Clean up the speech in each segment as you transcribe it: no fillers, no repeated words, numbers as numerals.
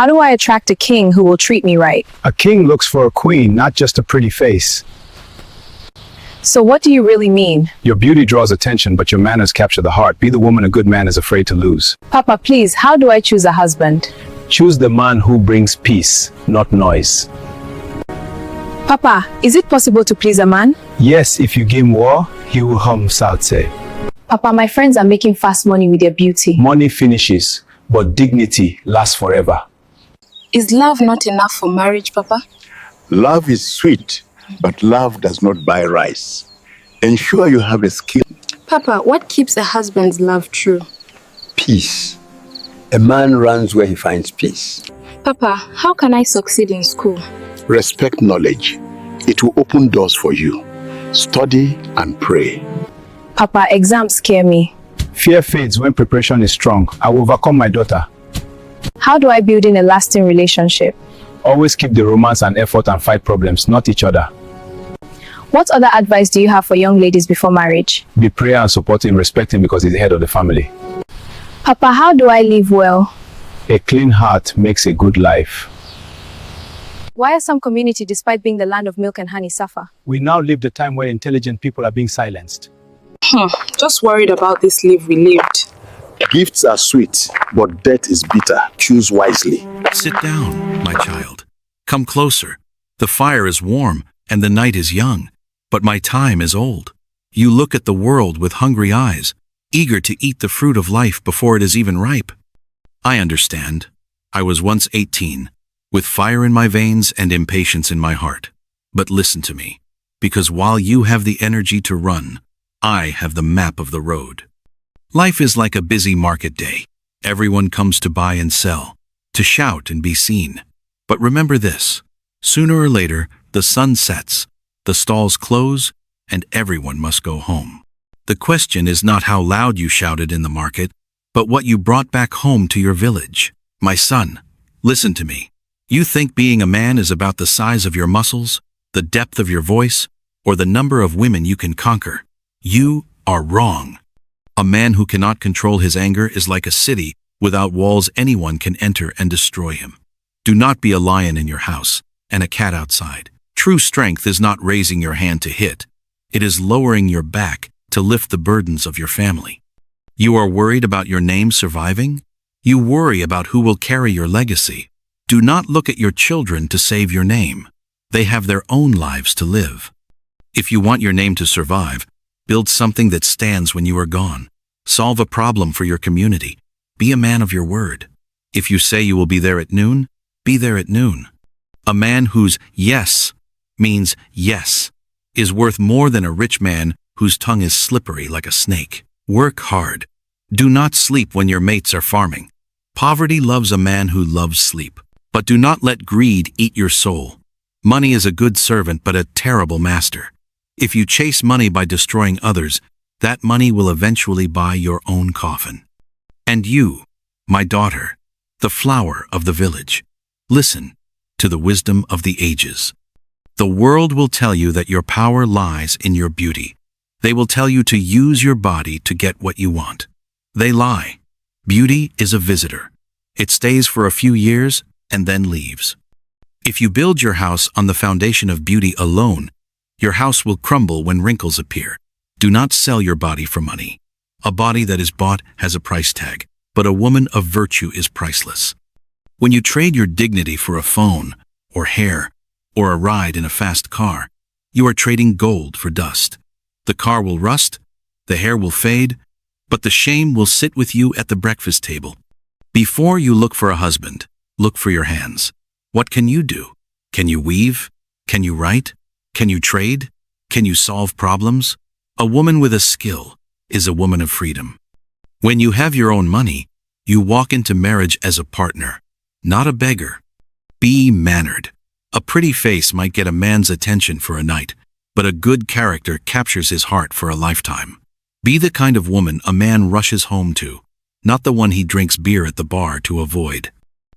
How do I attract a king who will treat me right? A king looks for a queen, not just a pretty face. So what do you really mean? Your beauty draws attention, but your manners capture the heart. Be the woman a good man is afraid to lose. Papa, please, how do I choose a husband? Choose the man who brings peace, not noise. Papa, is it possible to please a man? Yes, if you give him war, he will hum salsa. Papa, my friends are making fast money with their beauty. Money finishes, but dignity lasts forever. Is love not enough for marriage, Papa? Love is sweet, but love does not buy rice. Ensure you have a skill. Papa, what keeps a husband's love true? Peace. A man runs where he finds peace. Papa, how can I succeed in school? Respect knowledge. It will open doors for you. Study and pray. Papa, exams scare me. Fear fades when preparation is strong. I will overcome my daughter. How do I build in a lasting relationship? Always keep the romance and effort and fight problems, not each other. What other advice do you have for young ladies before marriage? Be prayer and support him, respect him because he's the head of the family. Papa, how do I live well? A clean heart makes a good life. Why are some communities, despite being the land of milk and honey, suffer? We now live the time where intelligent people are being silenced. Just worried about this life we lived. Gifts are sweet, but death is bitter. Choose wisely. Sit down, my child. Come closer. The fire is warm and the night is young, but my time is old. You look at the world with hungry eyes, eager to eat the fruit of life before it is even ripe. I understand. I was once 18, with fire in my veins and impatience in my heart. But listen to me, because while you have the energy to run, I have the map of the road. Life is like a busy market day. Everyone comes to buy and sell, to shout and be seen. But remember this, sooner or later, the sun sets, the stalls close, and everyone must go home. The question is not how loud you shouted in the market, but what you brought back home to your village. My son, listen to me. You think being a man is about the size of your muscles, the depth of your voice, or the number of women you can conquer. You are wrong. A man who cannot control his anger is like a city without walls anyone can enter and destroy him. Do not be a lion in your house and a cat outside. True strength is not raising your hand to hit. It is lowering your back to lift the burdens of your family. You are worried about your name surviving? You worry about who will carry your legacy. Do not look at your children to save your name. They have their own lives to live. If you want your name to survive, build something that stands when you are gone. Solve a problem for your community. Be a man of your word. If you say you will be there at noon, be there at noon. A man whose yes means yes is worth more than a rich man whose tongue is slippery like a snake. Work hard. Do not sleep when your mates are farming. Poverty loves a man who loves sleep. But do not let greed eat your soul. Money is a good servant but a terrible master. If you chase money by destroying others, that money will eventually buy your own coffin. And you, my daughter, the flower of the village, listen to the wisdom of the ages. The world will tell you that your power lies in your beauty. They will tell you to use your body to get what you want. They lie. Beauty is a visitor. It stays for a few years and then leaves. If you build your house on the foundation of beauty alone, your house will crumble when wrinkles appear. Do not sell your body for money. A body that is bought has a price tag, but a woman of virtue is priceless. When you trade your dignity for a phone, or hair, or a ride in a fast car, you are trading gold for dust. The car will rust, the hair will fade, but the shame will sit with you at the breakfast table. Before you look for a husband, look for your hands. What can you do? Can you weave? Can you write? Can you trade? Can you solve problems? A woman with a skill is a woman of freedom. When you have your own money, you walk into marriage as a partner, not a beggar. Be mannered. A pretty face might get a man's attention for a night, but a good character captures his heart for a lifetime. Be the kind of woman a man rushes home to, not the one he drinks beer at the bar to avoid.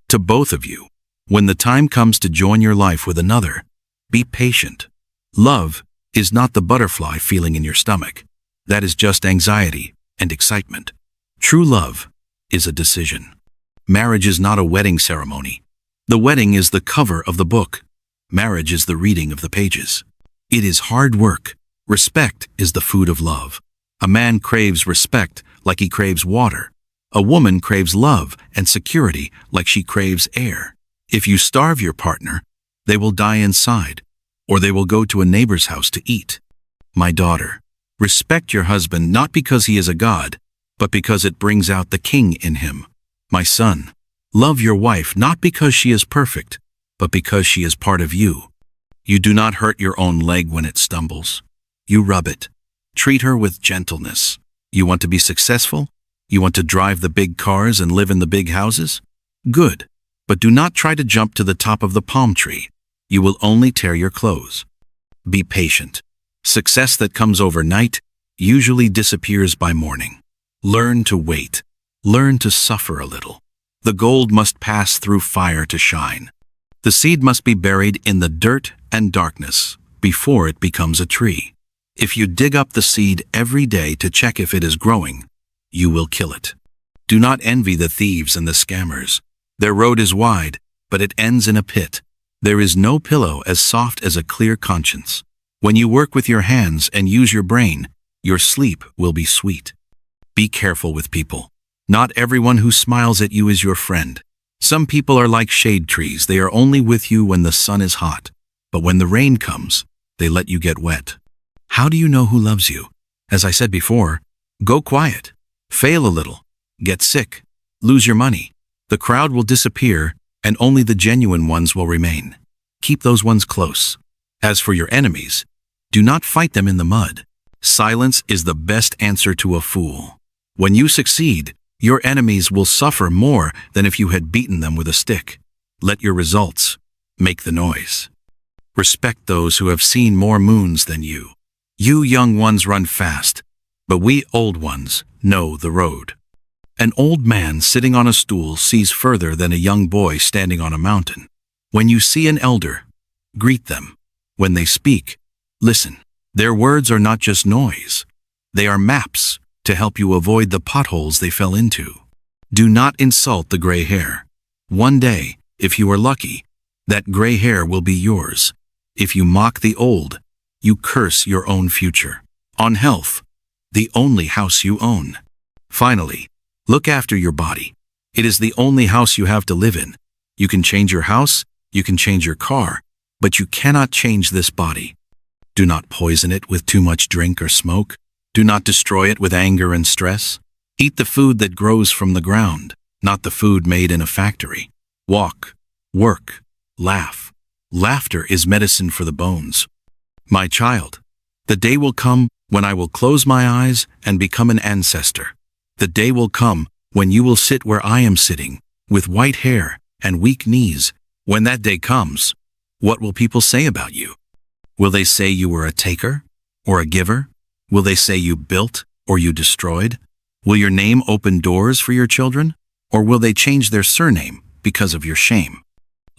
To both of you, when the time comes to join your life with another, be patient. Love is not the butterfly feeling in your stomach. That is just anxiety and excitement. True love is a decision. Marriage is not a wedding ceremony. The wedding is the cover of the book. Marriage is the reading of the pages. It is hard work. Respect is the food of love. A man craves respect like he craves water. A woman craves love and security like she craves air. If you starve your partner, they will die inside, or they will go to a neighbor's house to eat. My daughter, respect your husband not because he is a god, but because it brings out the king in him. My son, love your wife not because she is perfect, but because she is part of you. You do not hurt your own leg when it stumbles. You rub it. Treat her with gentleness. You want to be successful? You want to drive the big cars and live in the big houses? Good, but do not try to jump to the top of the palm tree. You will only tear your clothes. Be patient. Success that comes overnight usually disappears by morning. Learn to wait. Learn to suffer a little. The gold must pass through fire to shine. The seed must be buried in the dirt and darkness before it becomes a tree. If you dig up the seed every day to check if it is growing, you will kill it. Do not envy the thieves and the scammers. Their road is wide, but it ends in a pit. There is no pillow as soft as a clear conscience. When you work with your hands and use your brain, your sleep will be sweet. Be careful with people. Not everyone who smiles at you is your friend. Some people are like shade trees. They are only with you when the sun is hot. But when the rain comes, they let you get wet. How do you know who loves you? As I said before, go quiet. Fail a little. Get sick. Lose your money. The crowd will disappear, and only the genuine ones will remain. Keep those ones close. As for your enemies, do not fight them in the mud. Silence is the best answer to a fool. When you succeed, your enemies will suffer more than if you had beaten them with a stick. Let your results make the noise. Respect those who have seen more moons than you. You young ones run fast, but we old ones know the road. An old man sitting on a stool sees further than a young boy standing on a mountain. When you see an elder, greet them. When they speak, listen. Their words are not just noise. They are maps to help you avoid the potholes they fell into. Do not insult the gray hair. One day, if you are lucky, that gray hair will be yours. If you mock the old, you curse your own future. On health, the only house you own. Finally, look after your body. It is the only house you have to live in. You can change your house, you can change your car, but you cannot change this body. Do not poison it with too much drink or smoke. Do not destroy it with anger and stress. Eat the food that grows from the ground, not the food made in a factory. Walk, work, laugh. Laughter is medicine for the bones. My child, the day will come when I will close my eyes and become an ancestor. The day will come when you will sit where I am sitting, with white hair and weak knees. When that day comes, what will people say about you? Will they say you were a taker or a giver? Will they say you built or you destroyed? Will your name open doors for your children? Or will they change their surname because of your shame?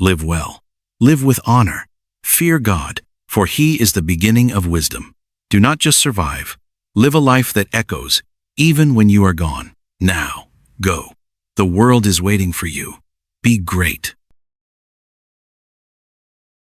Live well. Live with honor. Fear God, for He is the beginning of wisdom. Do not just survive. Live a life that echoes, even when you are gone. Now, go. The world is waiting for you. Be great.